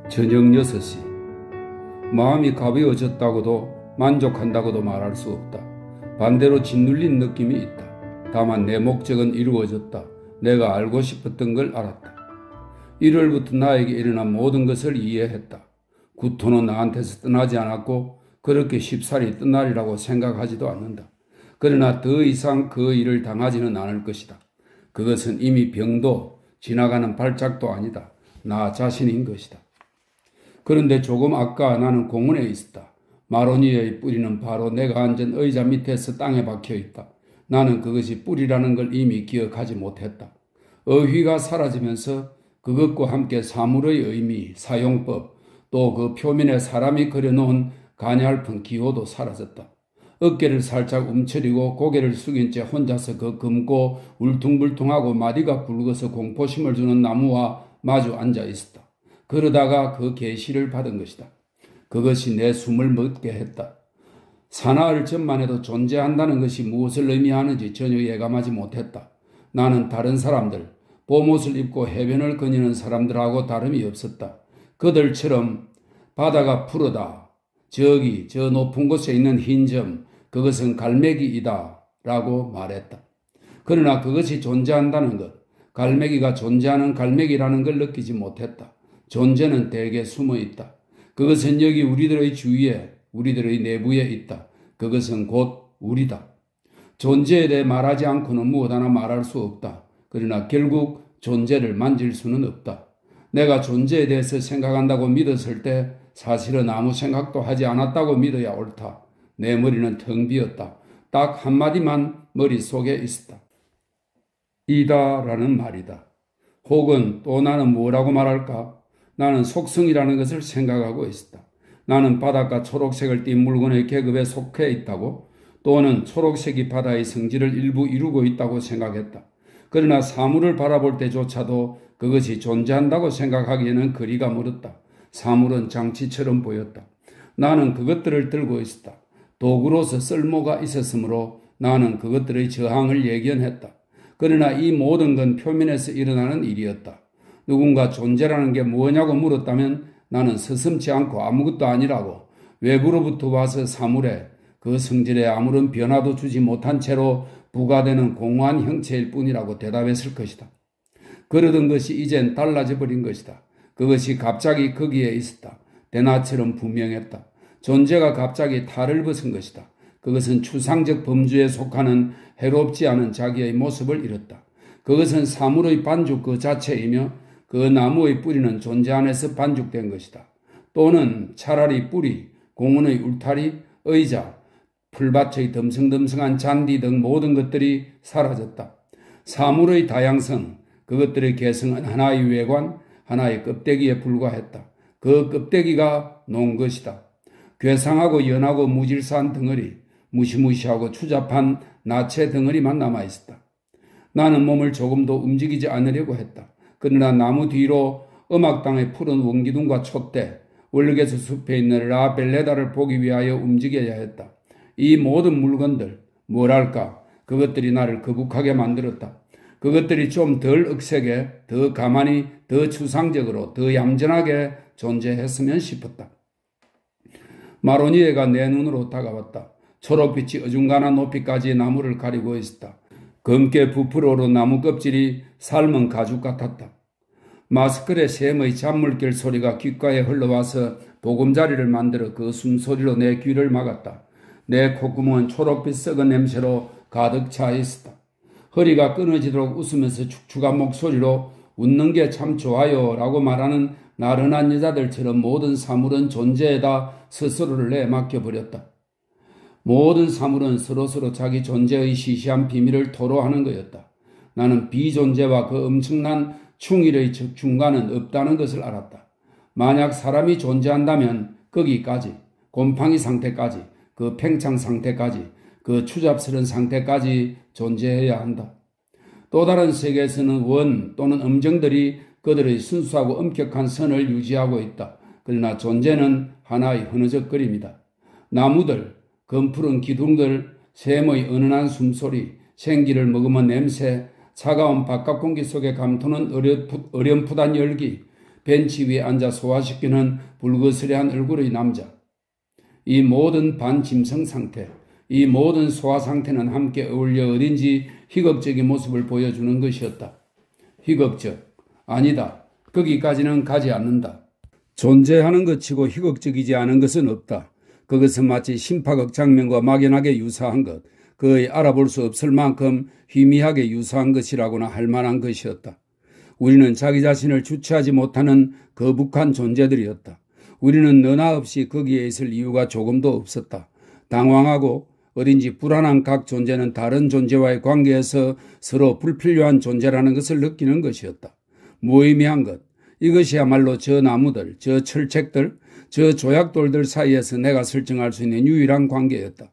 저녁 6시. 마음이 가벼워졌다고도 만족한다고도 말할 수 없다. 반대로 짓눌린 느낌이 있다. 다만 내 목적은 이루어졌다. 내가 알고 싶었던 걸 알았다. 일요일부터 나에게 일어난 모든 것을 이해했다. 구토는 나한테서 떠나지 않았고 그렇게 쉽사리 떠나리라고 생각하지도 않는다. 그러나 더 이상 그 일을 당하지는 않을 것이다. 그것은 이미 병도 지나가는 발작도 아니다. 나 자신인 것이다. 그런데 조금 아까 나는 공원에 있었다. 마로니에의 뿌리는 바로 내가 앉은 의자 밑에서 땅에 박혀 있다. 나는 그것이 뿌리라는 걸 이미 기억하지 못했다. 어휘가 사라지면서 그것과 함께 사물의 의미, 사용법, 또 그 표면에 사람이 그려놓은 가냘픈 기호도 사라졌다. 어깨를 살짝 움츠리고 고개를 숙인 채 혼자서 그 검고 울퉁불퉁하고 마디가 굵어서 공포심을 주는 나무와 마주 앉아 있었다. 그러다가 그 계시를 받은 것이다. 그것이 내 숨을 멎게 했다. 사나흘 전만 해도 존재한다는 것이 무엇을 의미하는지 전혀 예감하지 못했다. 나는 다른 사람들, 봄옷을 입고 해변을 거니는 사람들하고 다름이 없었다. 그들처럼 바다가 푸르다. 저기 저 높은 곳에 있는 흰 점, 그것은 갈매기이다 라고 말했다. 그러나 그것이 존재한다는 것, 갈매기가 존재하는 갈매기라는 걸 느끼지 못했다. 존재는 대개 숨어 있다. 그것은 여기 우리들의 주위에, 우리들의 내부에 있다. 그것은 곧 우리다. 존재에 대해 말하지 않고는 무엇 하나 말할 수 없다. 그러나 결국 존재를 만질 수는 없다. 내가 존재에 대해서 생각한다고 믿었을 때 사실은 아무 생각도 하지 않았다고 믿어야 옳다. 내 머리는 텅 비었다. 딱 한마디만 머릿속에 있었다. 이다라는 말이다. 혹은 또 나는 뭐라고 말할까? 나는 속성이라는 것을 생각하고 있었다. 나는 바닷가 초록색을 띤 물건의 계급에 속해 있다고, 또는 초록색이 바다의 성질을 일부 이루고 있다고 생각했다. 그러나 사물을 바라볼 때조차도 그것이 존재한다고 생각하기에는 거리가 멀었다. 사물은 장치처럼 보였다. 나는 그것들을 들고 있었다. 도구로서 쓸모가 있었으므로 나는 그것들의 저항을 예견했다. 그러나 이 모든 건 표면에서 일어나는 일이었다. 누군가 존재라는 게 뭐냐고 물었다면 나는 서슴지 않고 아무것도 아니라고, 외부로부터 와서 사물에 그 성질에 아무런 변화도 주지 못한 채로 부과되는 공허한 형체일 뿐이라고 대답했을 것이다. 그러던 것이 이젠 달라져 버린 것이다. 그것이 갑자기 거기에 있었다. 대낮처럼 분명했다. 존재가 갑자기 탈을 벗은 것이다. 그것은 추상적 범주에 속하는 해롭지 않은 자기의 모습을 잃었다. 그것은 사물의 반죽 그 자체이며 그 나무의 뿌리는 존재 안에서 반죽된 것이다. 또는 차라리 뿌리, 공원의 울타리, 의자, 풀밭의 덤성덤성한 잔디 등 모든 것들이 사라졌다. 사물의 다양성, 그것들의 개성은 하나의 외관, 하나의 껍데기에 불과했다. 그 껍데기가 놓은 것이다. 괴상하고 연하고 무질서한 덩어리, 무시무시하고 추잡한 나체 덩어리만 남아있었다. 나는 몸을 조금도 움직이지 않으려고 했다. 그러나 나무 뒤로 음악당의 푸른 원기둥과 촛대, 월계수 숲에 있는 라벨레다를 보기 위하여 움직여야 했다. 이 모든 물건들, 뭐랄까, 그것들이 나를 거북하게 만들었다. 그것들이 좀 덜 억세게, 더 가만히, 더 추상적으로, 더 얌전하게 존재했으면 싶었다. 마로니에가 내 눈으로 다가왔다. 초록빛이 어중간한 높이까지 나무를 가리고 있었다. 검게 부풀어 오른 나무 껍질이 삶은 가죽 같았다. 마스크의 샘의 잔물결 소리가 귓가에 흘러와서 보금자리를 만들어 그 숨소리로 내 귀를 막았다. 내 콧구멍은 초록빛 썩은 냄새로 가득 차 있었다. 허리가 끊어지도록 웃으면서 축축한 목소리로 웃는 게 참 좋아요 라고 말하는 나른한 여자들처럼 모든 사물은 존재에다 스스로를 내맡겨버렸다. 모든 사물은 서로서로 자기 존재의 시시한 비밀을 토로하는 거였다. 나는 비존재와 그 엄청난 충일의 중간은 없다는 것을 알았다. 만약 사람이 존재한다면 거기까지, 곰팡이 상태까지, 그 팽창 상태까지, 그 추잡스러운 상태까지 존재해야 한다. 또 다른 세계에서는 원 또는 음정들이 그들의 순수하고 엄격한 선을 유지하고 있다. 그러나 존재는 하나의 흐느적거림이다. 나무들, 검푸른 기둥들, 샘의 은은한 숨소리, 생기를 머금은 냄새, 차가운 바깥 공기 속에 감도는 어렴풋한 열기, 벤치 위에 앉아 소화시키는 불그스레한 얼굴의 남자. 이 모든 반짐승 상태, 이 모든 소화 상태는 함께 어울려 어딘지 희극적인 모습을 보여주는 것이었다. 희극적. 아니다. 거기까지는 가지 않는다. 존재하는 것 치고 희극적이지 않은 것은 없다. 그것은 마치 심파극 장면과 막연하게 유사한 것, 거의 알아볼 수 없을 만큼 희미하게 유사한 것이라고나 할 만한 것이었다. 우리는 자기 자신을 주체하지 못하는 거북한 존재들이었다. 우리는 너나 없이 거기에 있을 이유가 조금도 없었다. 당황하고 어딘지 불안한 각 존재는 다른 존재와의 관계에서 서로 불필요한 존재라는 것을 느끼는 것이었다. 무의미한 것, 이것이야말로 저 나무들, 저 철책들, 저 조약돌들 사이에서 내가 설정할 수 있는 유일한 관계였다.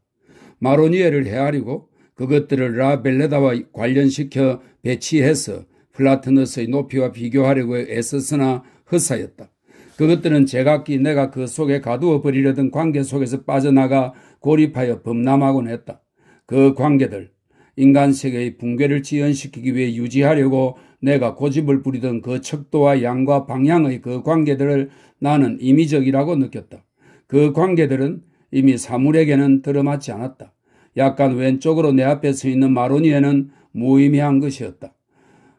마로니에를 헤아리고 그것들을 라벨레다와 관련시켜 배치해서 플라토너스의 높이와 비교하려고 애썼으나 헛사였다. 그것들은 제각기 내가 그 속에 가두어 버리려던 관계 속에서 빠져나가 고립하여 범람하곤 했다. 그 관계들, 인간 세계의 붕괴를 지연시키기 위해 유지하려고 내가 고집을 부리던 그 척도와 양과 방향의 그 관계들을 나는 임의적이라고 느꼈다. 그 관계들은 이미 사물에게는 들어맞지 않았다. 약간 왼쪽으로 내 앞에 서 있는 마로니에는 무의미한 것이었다.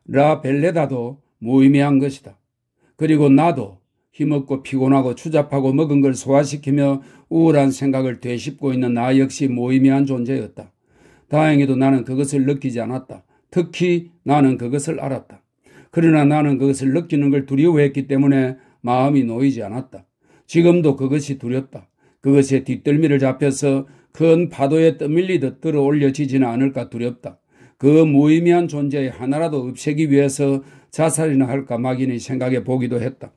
라벨레다도 무의미한 것이다. 그리고 나도 힘없고 피곤하고 추잡하고 먹은 걸 소화시키며 우울한 생각을 되씹고 있는 나 역시 무의미한 존재였다. 다행히도 나는 그것을 느끼지 않았다. 특히 나는 그것을 알았다. 그러나 나는 그것을 느끼는 걸 두려워했기 때문에 마음이 놓이지 않았다. 지금도 그것이 두렵다. 그것에 뒷덜미를 잡혀서 큰 파도에 떠밀리듯 들어 올려지지는 않을까 두렵다. 그 무의미한 존재의 하나라도 없애기 위해서 자살이나 할까 막연히 생각해 보기도 했다.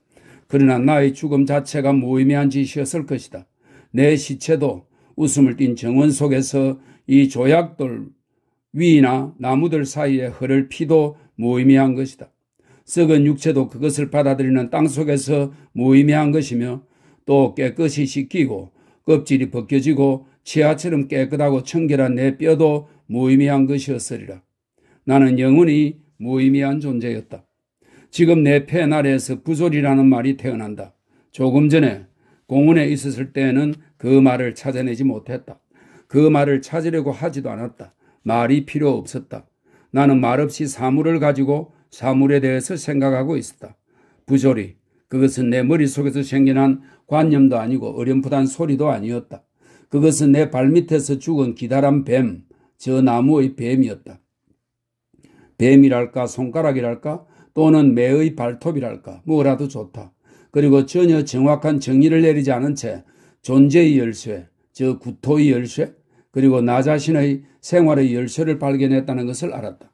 그러나 나의 죽음 자체가 무의미한 짓이었을 것이다. 내 시체도 웃음을 띤 정원 속에서 이 조약돌 위나 나무들 사이에 흐를 피도 무의미한 것이다. 썩은 육체도 그것을 받아들이는 땅 속에서 무의미한 것이며 또 깨끗이 씻기고 껍질이 벗겨지고 치아처럼 깨끗하고 청결한 내 뼈도 무의미한 것이었으리라. 나는 영원히 무의미한 존재였다. 지금 내 폐 아래에서 부조리라는 말이 태어난다. 조금 전에 공원에 있었을 때에는 그 말을 찾아내지 못했다. 그 말을 찾으려고 하지도 않았다. 말이 필요 없었다. 나는 말없이 사물을 가지고 사물에 대해서 생각하고 있었다. 부조리, 그것은 내 머릿속에서 생겨난 관념도 아니고 어렴풋한 소리도 아니었다. 그것은 내 발밑에서 죽은 기다란 뱀, 저 나무의 뱀이었다. 뱀이랄까 손가락이랄까 또는 매의 발톱이랄까 뭐라도 좋다. 그리고 전혀 정확한 정의를 내리지 않은 채 존재의 열쇠, 저 구토의 열쇠, 그리고 나 자신의 생활의 열쇠를 발견했다는 것을 알았다.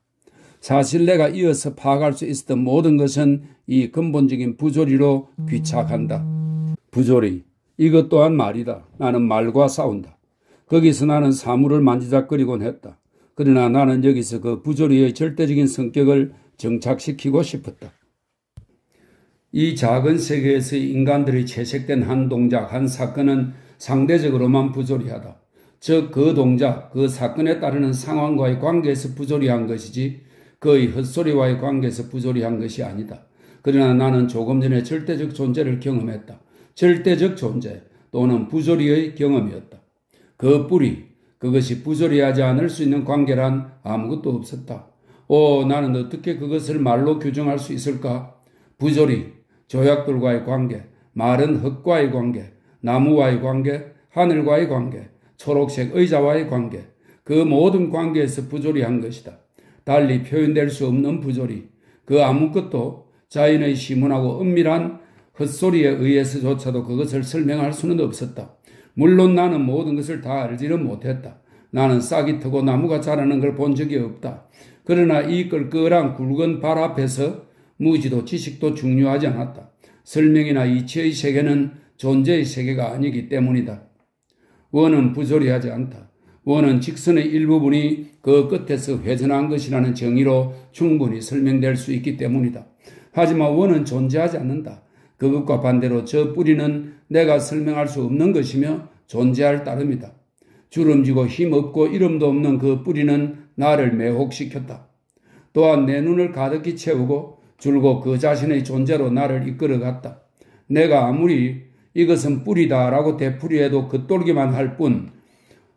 사실 내가 이어서 파악할 수 있었던 모든 것은 이 근본적인 부조리로 귀착한다. 부조리, 이것 또한 말이다. 나는 말과 싸운다. 거기서 나는 사물을 만지작거리곤 했다. 그러나 나는 여기서 그 부조리의 절대적인 성격을 정착시키고 싶었다. 이 작은 세계에서 인간들이 채색된 한 동작, 한 사건은 상대적으로만 부조리하다. 즉 그 동작, 그 사건에 따르는 상황과의 관계에서 부조리한 것이지 그의 헛소리와의 관계에서 부조리한 것이 아니다. 그러나 나는 조금 전에 절대적 존재를 경험했다. 절대적 존재 또는 부조리의 경험이었다. 그 뿌리, 그것이 부조리하지 않을 수 있는 관계란 아무것도 없었다. 나는 어떻게 그것을 말로 규정할 수 있을까? 부조리, 조약돌과의 관계, 마른 흙과의 관계, 나무와의 관계, 하늘과의 관계, 초록색 의자와의 관계, 그 모든 관계에서 부조리한 것이다. 달리 표현될 수 없는 부조리, 그 아무것도 자연의 시문하고 은밀한 헛소리에 의해서조차도 그것을 설명할 수는 없었다. 물론 나는 모든 것을 다 알지는 못했다. 나는 싹이 트고 나무가 자라는 걸 본 적이 없다. 그러나 이 끌끌한 굵은 발 앞에서 무지도 지식도 중요하지 않았다. 설명이나 이치의 세계는 존재의 세계가 아니기 때문이다. 원은 부조리하지 않다. 원은 직선의 일부분이 그 끝에서 회전한 것이라는 정의로 충분히 설명될 수 있기 때문이다. 하지만 원은 존재하지 않는다. 그것과 반대로 저 뿌리는 내가 설명할 수 없는 것이며 존재할 따름이다. 주름지고 힘없고 이름도 없는 그 뿌리는 나를 매혹시켰다. 또한 내 눈을 가득히 채우고 줄곧 그 자신의 존재로 나를 이끌어갔다. 내가 아무리 이것은 뿌리다라고 되풀이해도 겉돌기만 할 뿐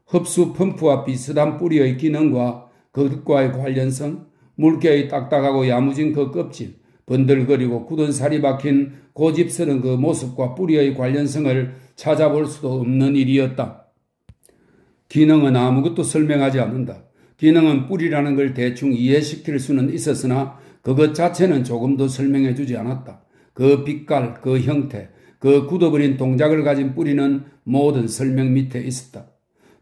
흡수 펌프와 비슷한 뿌리의 기능과 그것과의 관련성, 물개의 딱딱하고 야무진 그 껍질, 번들거리고 굳은 살이 박힌 고집스런 그 모습과 뿌리의 관련성을 찾아볼 수도 없는 일이었다. 기능은 아무것도 설명하지 않는다. 기능은 뿌리라는 걸 대충 이해시킬 수는 있었으나 그것 자체는 조금도 설명해 주지 않았다. 그 빛깔, 그 형태, 그 굳어버린 동작을 가진 뿌리는 모든 설명 밑에 있었다.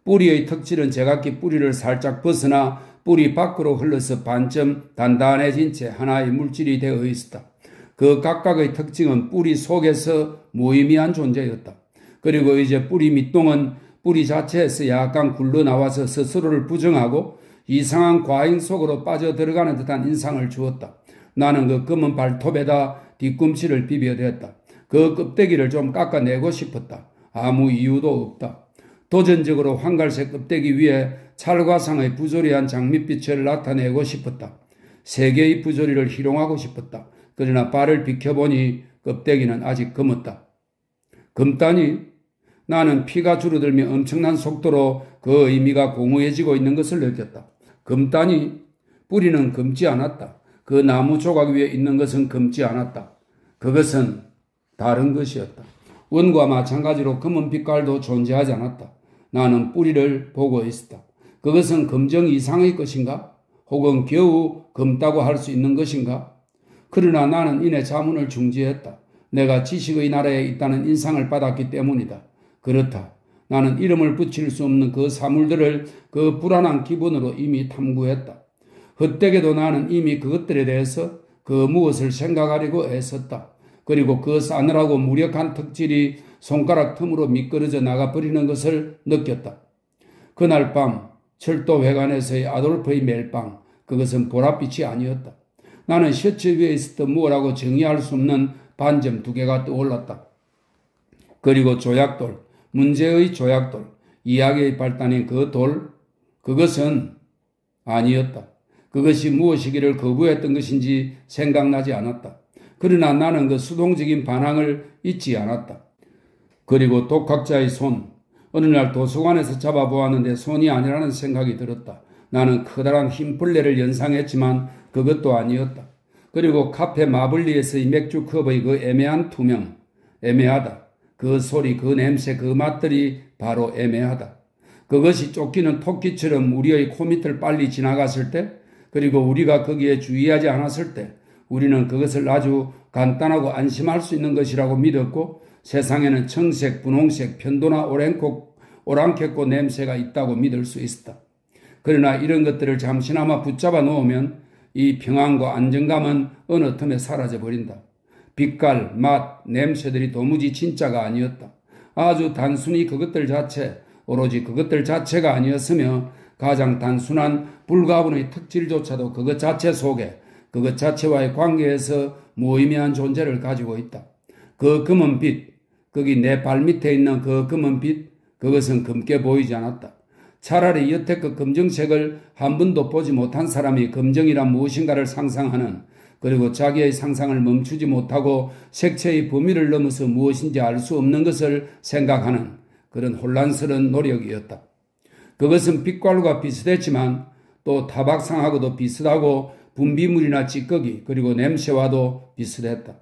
뿌리의 특질은 제각기 뿌리를 살짝 벗어나 뿌리 밖으로 흘러서 반쯤 단단해진 채 하나의 물질이 되어 있었다. 그 각각의 특징은 뿌리 속에서 무의미한 존재였다. 그리고 이제 뿌리 밑동은 뿌리 자체에서 약간 굴러나와서 스스로를 부정하고 이상한 과잉 속으로 빠져들어가는 듯한 인상을 주었다. 나는 그 검은 발톱에다 뒤꿈치를 비벼댔다. 그 껍데기를 좀 깎아내고 싶었다. 아무 이유도 없다. 도전적으로 황갈색 껍데기 위에 찰과상의 부조리한 장밋빛을 나타내고 싶었다. 세계의 부조리를 희롱하고 싶었다. 그러나 발을 비켜보니 껍데기는 아직 검었다. 검다니? 나는 피가 줄어들며 엄청난 속도로 그 의미가 공허해지고 있는 것을 느꼈다. 검다니? 뿌리는 검지 않았다. 그 나무 조각 위에 있는 것은 검지 않았다. 그것은 다른 것이었다. 원과 마찬가지로 검은 빛깔도 존재하지 않았다. 나는 뿌리를 보고 있었다. 그것은 검정 이상의 것인가? 혹은 겨우 검다고 할 수 있는 것인가? 그러나 나는 이내 자문을 중지했다. 내가 지식의 나라에 있다는 인상을 받았기 때문이다. 그렇다. 나는 이름을 붙일 수 없는 그 사물들을 그 불안한 기분으로 이미 탐구했다. 헛되게도 나는 이미 그것들에 대해서 그 무엇을 생각하려고 애썼다. 그리고 그 싸늘하고 무력한 특질이 손가락 틈으로 미끄러져 나가버리는 것을 느꼈다. 그날 밤 철도회관에서의 아돌프의 멜빵, 그것은 보랏빛이 아니었다. 나는 셔츠 위에 있었던 무엇라고 정의할 수 없는 반점 2개가 떠올랐다. 그리고 조약돌, 문제의 조약돌, 이야기의 발단인 그 돌, 그것은 아니었다. 그것이 무엇이기를 거부했던 것인지 생각나지 않았다. 그러나 나는 그 수동적인 반항을 잊지 않았다. 그리고 독학자의 손, 어느 날 도서관에서 잡아보았는데 손이 아니라는 생각이 들었다. 나는 커다란 흰벌레를 연상했지만 그것도 아니었다. 그리고 카페 마블리에서의 맥주컵의 그 애매한 투명, 애매하다. 그 소리, 그 냄새, 그 맛들이 바로 애매하다. 그것이 쫓기는 토끼처럼 우리의 코밑을 빨리 지나갔을 때, 그리고 우리가 거기에 주의하지 않았을 때, 우리는 그것을 아주 간단하고 안심할 수 있는 것이라고 믿었고, 세상에는 청색, 분홍색, 편도나 오랑캐꽃 냄새가 있다고 믿을 수 있었다. 그러나 이런 것들을 잠시나마 붙잡아 놓으면 이 평안과 안정감은 어느 틈에 사라져버린다. 빛깔, 맛, 냄새들이 도무지 진짜가 아니었다. 아주 단순히 그것들 자체, 오로지 그것들 자체가 아니었으며 가장 단순한 불가분의 특질조차도 그것 자체 속에 그것 자체와의 관계에서 무의미한 존재를 가지고 있다. 그 검은 빛, 거기 내 발밑에 있는 그 검은 빛, 그것은 검게 보이지 않았다. 차라리 여태껏 검정색을 한 번도 보지 못한 사람이 검정이란 무엇인가를 상상하는, 그리고 자기의 상상을 멈추지 못하고 색채의 범위를 넘어서 무엇인지 알 수 없는 것을 생각하는 그런 혼란스러운 노력이었다. 그것은 빛깔과 비슷했지만 또 타박상하고도 비슷하고 분비물이나 찌꺼기 그리고 냄새와도 비슷했다.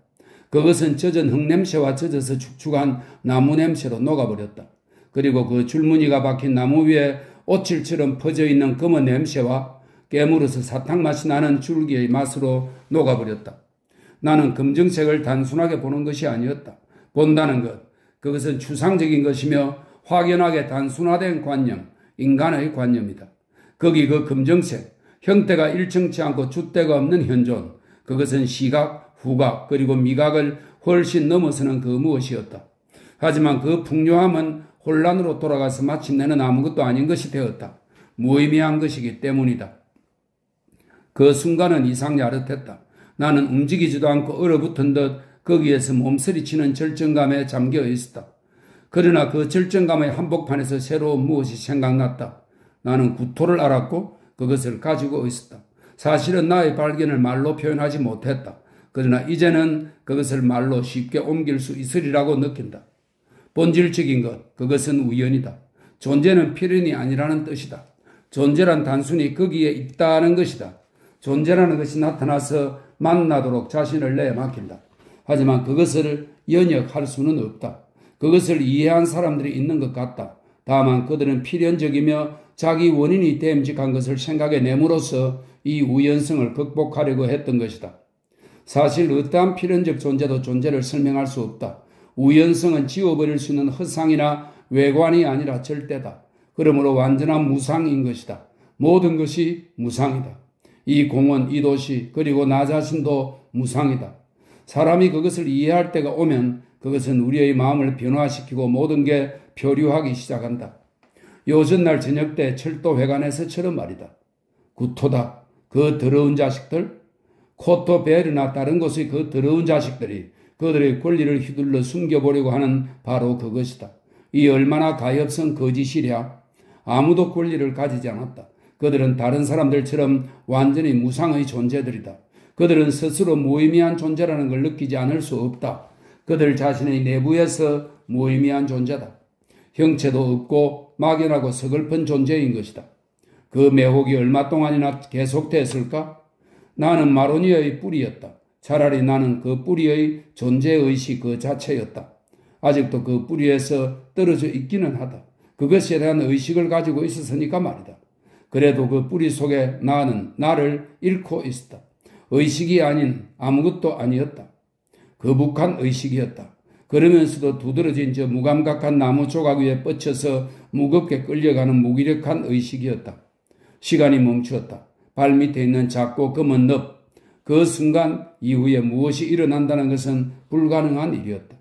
그것은 젖은 흙냄새와 젖어서 축축한 나무 냄새로 녹아버렸다. 그리고 그 줄무늬가 박힌 나무 위에 오칠처럼 퍼져 있는 검은 냄새와 깨물어서 사탕맛이 나는 줄기의 맛으로 녹아버렸다. 나는 검정색을 단순하게 보는 것이 아니었다. 본다는 것, 그것은 추상적인 것이며 확연하게 단순화된 관념, 인간의 관념이다. 거기 그 검정색, 형태가 일정치 않고 줏대가 없는 현존, 그것은 시각, 후각, 그리고 미각을 훨씬 넘어서는 그 무엇이었다. 하지만 그 풍요함은 혼란으로 돌아가서 마침내는 아무것도 아닌 것이 되었다. 무의미한 것이기 때문이다. 그 순간은 이상 야릇했다. 나는 움직이지도 않고 얼어붙은 듯 거기에서 몸서리치는 절정감에 잠겨 있었다. 그러나 그 절정감의 한복판에서 새로운 무엇이 생각났다. 나는 구토를 알았고 그것을 가지고 있었다. 사실은 나의 발견을 말로 표현하지 못했다. 그러나 이제는 그것을 말로 쉽게 옮길 수 있으리라고 느낀다. 본질적인 것, 그것은 우연이다. 존재는 필연이 아니라는 뜻이다. 존재란 단순히 거기에 있다는 것이다. 존재라는 것이 나타나서 만나도록 자신을 내에 맡긴다. 하지만 그것을 연역할 수는 없다. 그것을 이해한 사람들이 있는 것 같다. 다만 그들은 필연적이며 자기 원인이 됨직한 것을 생각해 내므로써 이 우연성을 극복하려고 했던 것이다. 사실 어떠한 필연적 존재도 존재를 설명할 수 없다. 우연성은 지워버릴 수 있는 허상이나 외관이 아니라 절대다. 그러므로 완전한 무상인 것이다. 모든 것이 무상이다. 이 공원, 이 도시, 그리고 나 자신도 무상이다. 사람이 그것을 이해할 때가 오면 그것은 우리의 마음을 변화시키고 모든 게 표류하기 시작한다. 요 전날 저녁 때 철도 회관에서처럼 말이다. 구토다. 그 더러운 자식들, 코토베르나 다른 곳의 그 더러운 자식들이 그들의 권리를 휘둘러 숨겨보려고 하는 바로 그것이다. 이 얼마나 가엾은 거짓이랴. 아무도 권리를 가지지 않았다. 그들은 다른 사람들처럼 완전히 무상의 존재들이다. 그들은 스스로 무의미한 존재라는 걸 느끼지 않을 수 없다. 그들 자신의 내부에서 무의미한 존재다. 형체도 없고 막연하고 서글픈 존재인 것이다. 그 매혹이 얼마 동안이나 계속됐을까? 나는 마로니아의 뿌리였다. 차라리 나는 그 뿌리의 존재의식 그 자체였다. 아직도 그 뿌리에서 떨어져 있기는 하다. 그것에 대한 의식을 가지고 있었으니까 말이다. 그래도 그 뿌리 속에 나를 잃고 있었다. 의식이 아닌 아무것도 아니었다. 거북한 의식이었다. 그러면서도 두드러진 저 무감각한 나무 조각 위에 뻗쳐서 무겁게 끌려가는 무기력한 의식이었다. 시간이 멈추었다. 발밑에 있는 작고 검은 늪. 그 순간 이후에 무엇이 일어난다는 것은 불가능한 일이었다.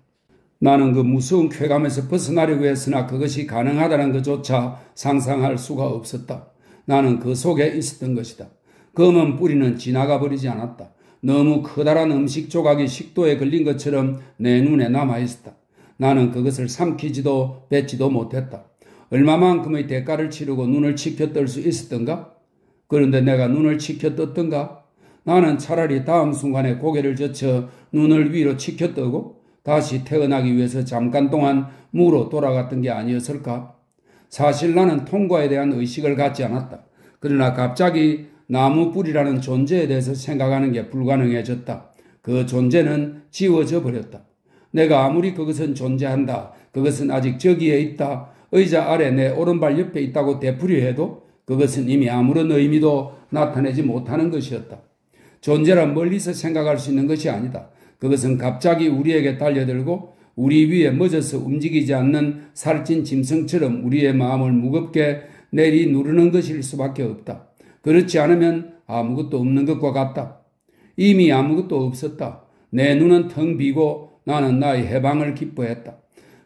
나는 그 무서운 쾌감에서 벗어나려고 했으나 그것이 가능하다는 것조차 상상할 수가 없었다. 나는 그 속에 있었던 것이다. 검은 뿌리는 지나가 버리지 않았다. 너무 커다란 음식 조각이 식도에 걸린 것처럼 내 눈에 남아있었다. 나는 그것을 삼키지도 뱉지도 못했다. 얼마만큼의 대가를 치르고 눈을 치켜뜰 수 있었던가? 그런데 내가 눈을 치켜떴던가? 나는 차라리 다음 순간에 고개를 젖혀 눈을 위로 치켜뜨고 다시 태어나기 위해서 잠깐 동안 무로 돌아갔던 게 아니었을까? 사실 나는 통과에 대한 의식을 갖지 않았다. 그러나 갑자기 나무 뿌리라는 존재에 대해서 생각하는 게 불가능해졌다. 그 존재는 지워져 버렸다. 내가 아무리 그것은 존재한다. 그것은 아직 저기에 있다. 의자 아래 내 오른발 옆에 있다고 되풀이를 해도 그것은 이미 아무런 의미도 나타내지 못하는 것이었다. 존재란 멀리서 생각할 수 있는 것이 아니다. 그것은 갑자기 우리에게 달려들고 우리 위에 멎어서 움직이지 않는 살찐 짐승처럼 우리의 마음을 무겁게 내리누르는 것일 수밖에 없다. 그렇지 않으면 아무것도 없는 것과 같다. 이미 아무것도 없었다. 내 눈은 텅 비고 나는 나의 해방을 기뻐했다.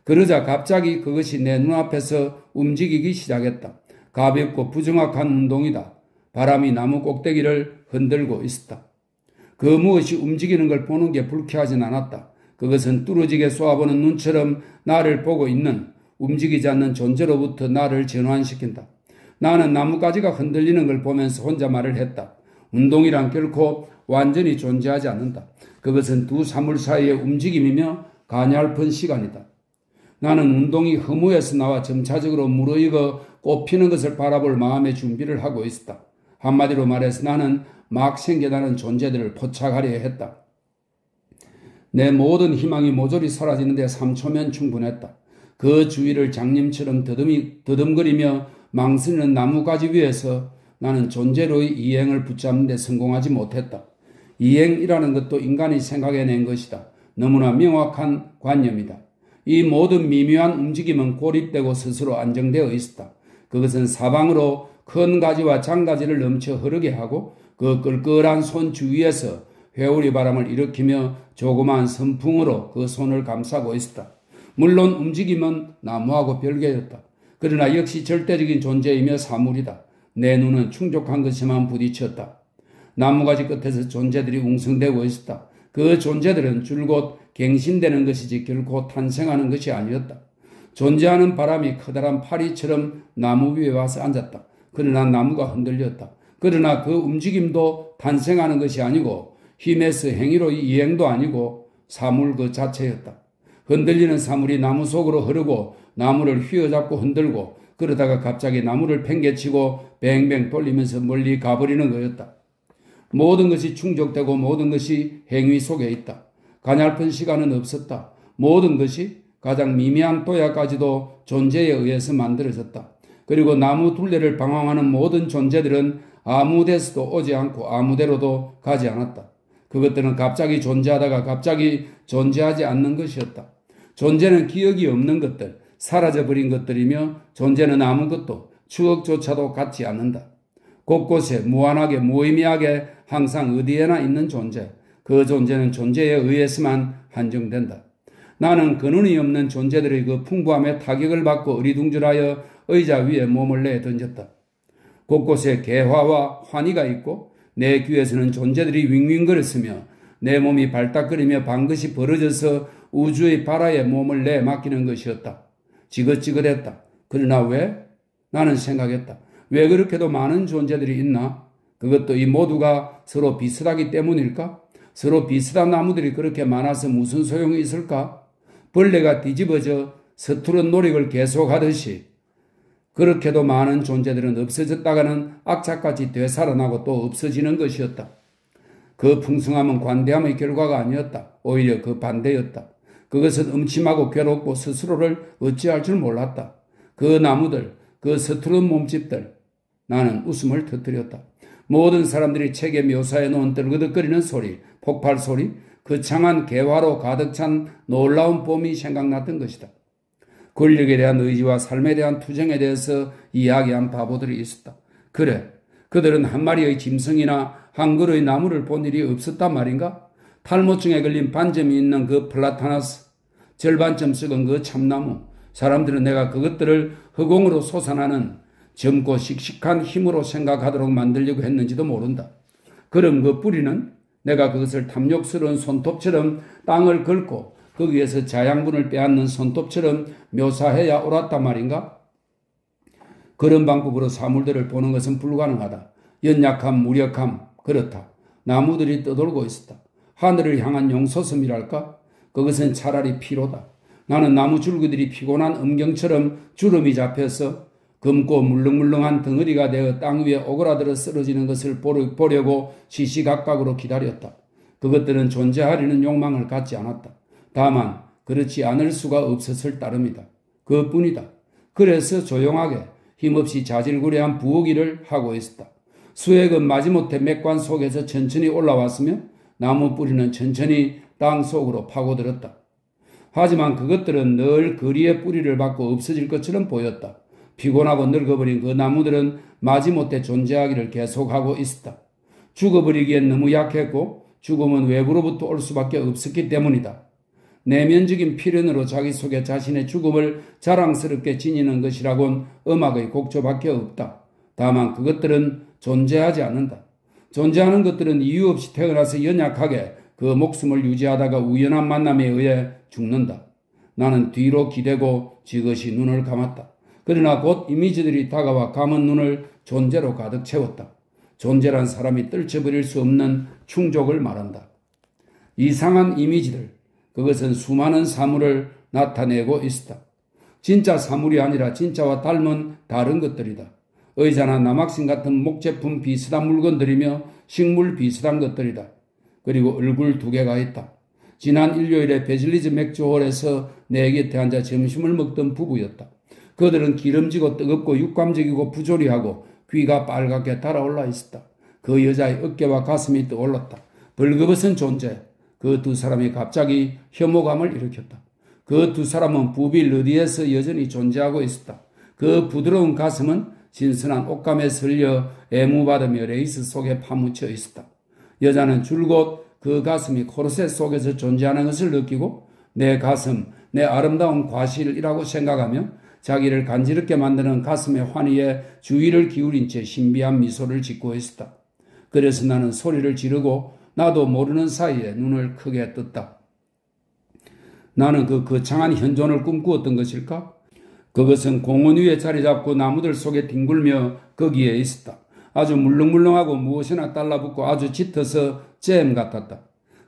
그러자 갑자기 그것이 내 눈앞에서 움직이기 시작했다. 가볍고 부정확한 운동이다. 바람이 나무 꼭대기를 흔들고 있었다. 그 무엇이 움직이는 걸 보는 게 불쾌하진 않았다. 그것은 뚫어지게 쏘아보는 눈처럼 나를 보고 있는 움직이지 않는 존재로부터 나를 전환시킨다. 나는 나뭇가지가 흔들리는 걸 보면서 혼자 말을 했다. 운동이란 결코 완전히 존재하지 않는다. 그것은 두 사물 사이의 움직임이며 가냘픈 시간이다. 나는 운동이 허무해서 나와 점차적으로 무르익어 꽃피는 것을 바라볼 마음의 준비를 하고 있었다. 한마디로 말해서 나는 막 생겨나는 존재들을 포착하려 했다. 내 모든 희망이 모조리 사라지는데 3초면 충분했다. 그 주위를 장님처럼 더듬거리며 망설이는 나무가지 위에서 나는 존재로의 이행을 붙잡는 데 성공하지 못했다. 이행이라는 것도 인간이 생각해낸 것이다. 너무나 명확한 관념이다. 이 모든 미묘한 움직임은 고립되고 스스로 안정되어 있었다. 그것은 사방으로 큰 가지와 장가지를 넘쳐 흐르게 하고 그 끌끌한 손 주위에서 회오리 바람을 일으키며 조그마한 선풍으로 그 손을 감싸고 있었다. 물론 움직임은 나무하고 별개였다. 그러나 역시 절대적인 존재이며 사물이다. 내 눈은 충족한 것에만 부딪혔다. 나무가지 끝에서 존재들이 웅성대고 있었다. 그 존재들은 줄곧 갱신되는 것이지 결코 탄생하는 것이 아니었다. 존재하는 바람이 커다란 파리처럼 나무 위에 와서 앉았다. 그러나 나무가 흔들렸다. 그러나 그 움직임도 탄생하는 것이 아니고 힘에서 행위로 이행도 아니고 사물 그 자체였다. 흔들리는 사물이 나무 속으로 흐르고 나무를 휘어잡고 흔들고 그러다가 갑자기 나무를 팽개치고 뱅뱅 돌리면서 멀리 가버리는 거였다. 모든 것이 충족되고 모든 것이 행위 속에 있다. 가냘픈 시간은 없었다. 모든 것이 가장 미미한 또야까지도 존재에 의해서 만들어졌다. 그리고 나무 둘레를 방황하는 모든 존재들은 아무 데서도 오지 않고 아무 데로도 가지 않았다. 그것들은 갑자기 존재하다가 갑자기 존재하지 않는 것이었다. 존재는 기억이 없는 것들, 사라져버린 것들이며 존재는 아무것도 추억조차도 갖지 않는다. 곳곳에 무한하게 무의미하게 항상 어디에나 있는 존재, 그 존재는 존재에 의해서만 한정된다. 나는 근원이 없는 존재들의 그 풍부함에 타격을 받고 어리둥절하여 의자 위에 몸을 내던졌다. 곳곳에 개화와 환희가 있고 내 귀에서는 존재들이 윙윙거렸으며 내 몸이 발딱거리며 방긋이 벌어져서 우주의 바라에 몸을 내맡기는 것이었다. 지긋지긋했다. 그러나 왜? 나는 생각했다. 왜 그렇게도 많은 존재들이 있나? 그것도 이 모두가 서로 비슷하기 때문일까? 서로 비슷한 나무들이 그렇게 많아서 무슨 소용이 있을까? 벌레가 뒤집어져 서투른 노력을 계속하듯이 그렇게도 많은 존재들은 없어졌다가는 악착같이 되살아나고 또 없어지는 것이었다. 그 풍성함은 관대함의 결과가 아니었다. 오히려 그 반대였다. 그것은 음침하고 괴롭고 스스로를 어찌할 줄 몰랐다. 그 나무들, 그 서투른 몸집들, 나는 웃음을 터뜨렸다. 모든 사람들이 책에 묘사해 놓은 떨그덕거리는 소리, 폭발 소리, 거창한 개화로 가득 찬 놀라운 봄이 생각났던 것이다. 권력에 대한 의지와 삶에 대한 투쟁에 대해서 이야기한 바보들이 있었다. 그래, 그들은 한 마리의 짐승이나 한 그루의 나무를 본 일이 없었단 말인가? 탈모증에 걸린 반점이 있는 그 플라타나스, 절반쯤 썩은 그 참나무, 사람들은 내가 그것들을 허공으로 솟아나는 젊고 씩씩한 힘으로 생각하도록 만들려고 했는지도 모른다. 그럼 그 뿌리는 내가 그것을 탐욕스러운 손톱처럼 땅을 긁고 거기에서 자양분을 빼앗는 손톱처럼 묘사해야 옳았단 말인가? 그런 방법으로 사물들을 보는 것은 불가능하다. 연약함, 무력함, 그렇다. 나무들이 떠돌고 있었다. 하늘을 향한 용솟음이랄까? 그것은 차라리 피로다. 나는 나무 줄기들이 피곤한 음경처럼 주름이 잡혀서 검고 물렁물렁한 덩어리가 되어 땅 위에 오그라들어 쓰러지는 것을 보려고 시시각각으로 기다렸다. 그것들은 존재하려는 욕망을 갖지 않았다. 다만 그렇지 않을 수가 없었을 따름이다. 그뿐이다. 그래서 조용하게 힘없이 자질구레한 부엌일을 하고 있었다. 수액은 마지못해 맥관 속에서 천천히 올라왔으며 나무 뿌리는 천천히 땅 속으로 파고들었다. 하지만 그것들은 늘 거리의 뿌리를 받고 없어질 것처럼 보였다. 피곤하고 늙어버린 그 나무들은 마지못해 존재하기를 계속하고 있었다. 죽어버리기엔 너무 약했고 죽음은 외부로부터 올 수밖에 없었기 때문이다. 내면적인 필연으로 자기 속에 자신의 죽음을 자랑스럽게 지니는 것이라곤 음악의 곡조밖에 없다. 다만 그것들은 존재하지 않는다. 존재하는 것들은 이유 없이 태어나서 연약하게 그 목숨을 유지하다가 우연한 만남에 의해 죽는다. 나는 뒤로 기대고 지그시 눈을 감았다. 그러나 곧 이미지들이 다가와 감은 눈을 존재로 가득 채웠다. 존재란 사람이 떨쳐버릴 수 없는 충족을 말한다. 이상한 이미지들, 그것은 수많은 사물을 나타내고 있었다. 진짜 사물이 아니라 진짜와 닮은 다른 것들이다. 의자나 남학생 같은 목제품 비슷한 물건들이며 식물 비슷한 것들이다. 그리고 얼굴 두 개가 있다. 지난 일요일에 베질리즈 맥주홀에서 내 곁에 앉아 점심을 먹던 부부였다. 그들은 기름지고 뜨겁고 육감적이고 부조리하고 귀가 빨갛게 달아올라 있었다. 그 여자의 어깨와 가슴이 떠올랐다. 벌거벗은 존재, 그 두 사람이 갑자기 혐오감을 일으켰다. 그 두 사람은 부빌 어디에서 여전히 존재하고 있었다. 그 부드러운 가슴은 신선한 옷감에 설려 애무받으며 레이스 속에 파묻혀 있었다. 여자는 줄곧 그 가슴이 코르셋 속에서 존재하는 것을 느끼고 내 가슴, 내 아름다운 과실이라고 생각하며 자기를 간지럽게 만드는 가슴의 환희에 주의를 기울인 채 신비한 미소를 짓고 있었다. 그래서 나는 소리를 지르고 나도 모르는 사이에 눈을 크게 떴다. 나는 그 거창한 현존을 꿈꾸었던 것일까? 그것은 공원 위에 자리 잡고 나무들 속에 뒹굴며 거기에 있었다. 아주 물렁물렁하고 무엇이나 달라붙고 아주 짙어서 잼 같았다.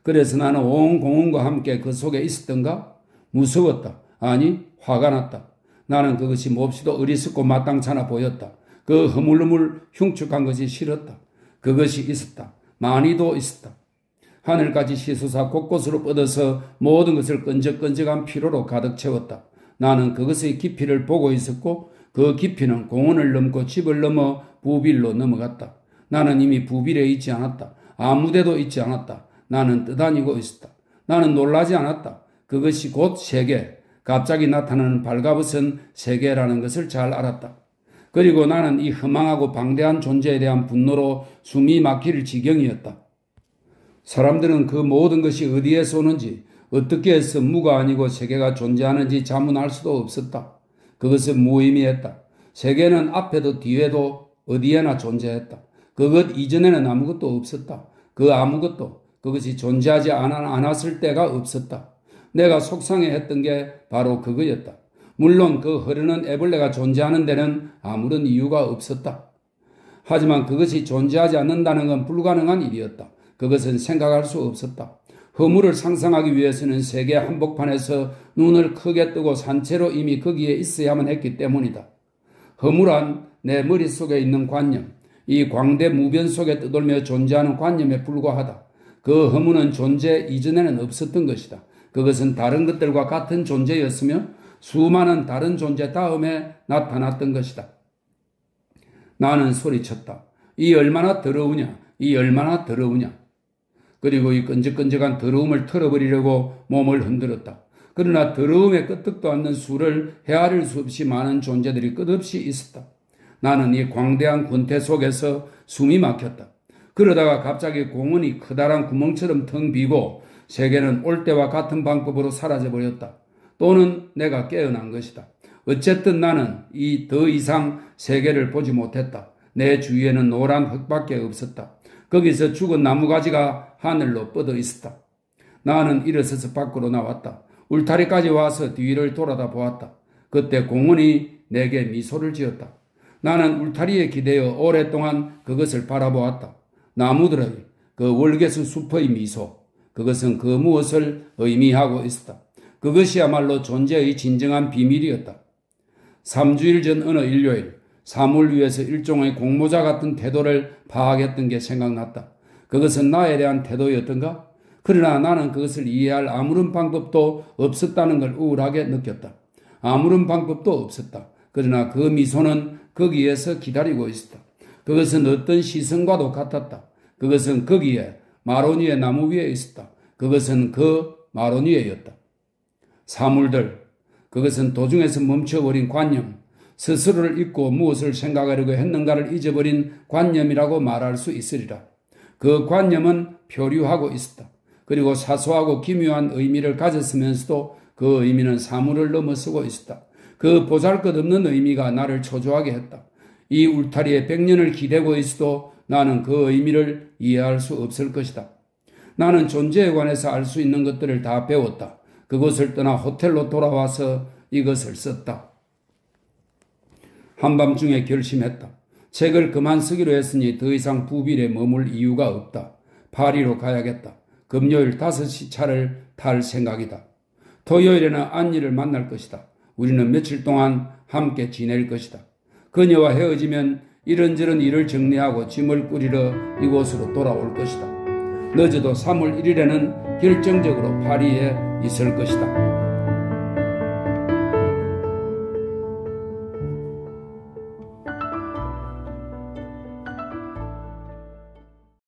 그래서 나는 온 공원과 함께 그 속에 있었던가? 무서웠다. 아니, 화가 났다. 나는 그것이 몹시도 어리석고 마땅찮아 보였다. 그 허물허물 흉측한 것이 싫었다. 그것이 있었다. 많이도 있었다. 하늘까지 시솟아 곳곳으로 뻗어서 모든 것을 끈적끈적한 피로로 가득 채웠다. 나는 그것의 깊이를 보고 있었고 그 깊이는 공원을 넘고 집을 넘어 부빌로 넘어갔다. 나는 이미 부빌에 있지 않았다. 아무데도 있지 않았다. 나는 떠다니고 있었다. 나는 놀라지 않았다. 그것이 곧 세계, 갑자기 나타나는 발가벗은 세계라는 것을 잘 알았다. 그리고 나는 이 허망하고 방대한 존재에 대한 분노로 숨이 막힐 지경이었다. 사람들은 그 모든 것이 어디에서 오는지, 어떻게 해서 무가 아니고 세계가 존재하는지 자문할 수도 없었다. 그것은 무의미했다. 세계는 앞에도 뒤에도 어디에나 존재했다. 그것 이전에는 아무것도 없었다. 그 아무것도 그것이 존재하지 않았을 때가 없었다. 내가 속상해했던 게 바로 그거였다. 물론 그 흐르는 애벌레가 존재하는 데는 아무런 이유가 없었다. 하지만 그것이 존재하지 않는다는 건 불가능한 일이었다. 그것은 생각할 수 없었다. 허물을 상상하기 위해서는 세계 한복판에서 눈을 크게 뜨고 산채로 이미 거기에 있어야만 했기 때문이다. 허물한 내 머릿속에 있는 관념, 이 광대 무변 속에 떠돌며 존재하는 관념에 불과하다. 그 허물은 존재 이전에는 없었던 것이다. 그것은 다른 것들과 같은 존재였으며 수많은 다른 존재 다음에 나타났던 것이다. 나는 소리쳤다. 이 얼마나 더러우냐, 이 얼마나 더러우냐. 그리고 이 끈적끈적한 더러움을 털어버리려고 몸을 흔들었다. 그러나 더러움에 끄떡도 않는 수를 헤아릴 수 없이 많은 존재들이 끝없이 있었다. 나는 이 광대한 권태 속에서 숨이 막혔다. 그러다가 갑자기 공원이 커다란 구멍처럼 텅 비고 세계는 올 때와 같은 방법으로 사라져버렸다. 또는 내가 깨어난 것이다. 어쨌든 나는 더 이상 세계를 보지 못했다. 내 주위에는 노란 흙밖에 없었다. 거기서 죽은 나무가지가 하늘로 뻗어 있었다. 나는 일어서서 밖으로 나왔다. 울타리까지 와서 뒤를 돌아다 보았다. 그때 공원이 내게 미소를 지었다. 나는 울타리에 기대어 오랫동안 그것을 바라보았다. 나무들의 그 월계수 숲의 미소, 그것은 그 무엇을 의미하고 있었다. 그것이야말로 존재의 진정한 비밀이었다. 3주일 전 어느 일요일, 사물 위에서 일종의 공모자 같은 태도를 파악했던 게 생각났다. 그것은 나에 대한 태도였던가? 그러나 나는 그것을 이해할 아무런 방법도 없었다는 걸 우울하게 느꼈다. 아무런 방법도 없었다. 그러나 그 미소는 거기에서 기다리고 있었다. 그것은 어떤 시선과도 같았다. 그것은 거기에 마로니에 나무 위에 있었다. 그것은 그 마로니에였다. 사물들, 그것은 도중에서 멈춰버린 관념, 스스로를 잊고 무엇을 생각하려고 했는가를 잊어버린 관념이라고 말할 수 있으리라. 그 관념은 표류하고 있었다. 그리고 사소하고 기묘한 의미를 가졌으면서도 그 의미는 사물을 넘어서고 있었다. 그 보잘것없는 의미가 나를 초조하게 했다. 이 울타리에 100년을 기대고 있어도 나는 그 의미를 이해할 수 없을 것이다. 나는 존재에 관해서 알 수 있는 것들을 다 배웠다. 그곳을 떠나 호텔로 돌아와서 이것을 썼다. 한밤중에 결심했다. 책을 그만 쓰기로 했으니 더 이상 부빌에 머물 이유가 없다. 파리로 가야겠다. 금요일 5시 차를 탈 생각이다. 토요일에는 안니를 만날 것이다. 우리는 며칠 동안 함께 지낼 것이다. 그녀와 헤어지면 이런저런 일을 정리하고 짐을 꾸리러 이곳으로 돌아올 것이다. 늦어도 3월 1일에는 결정적으로 파리에 있을 것이다.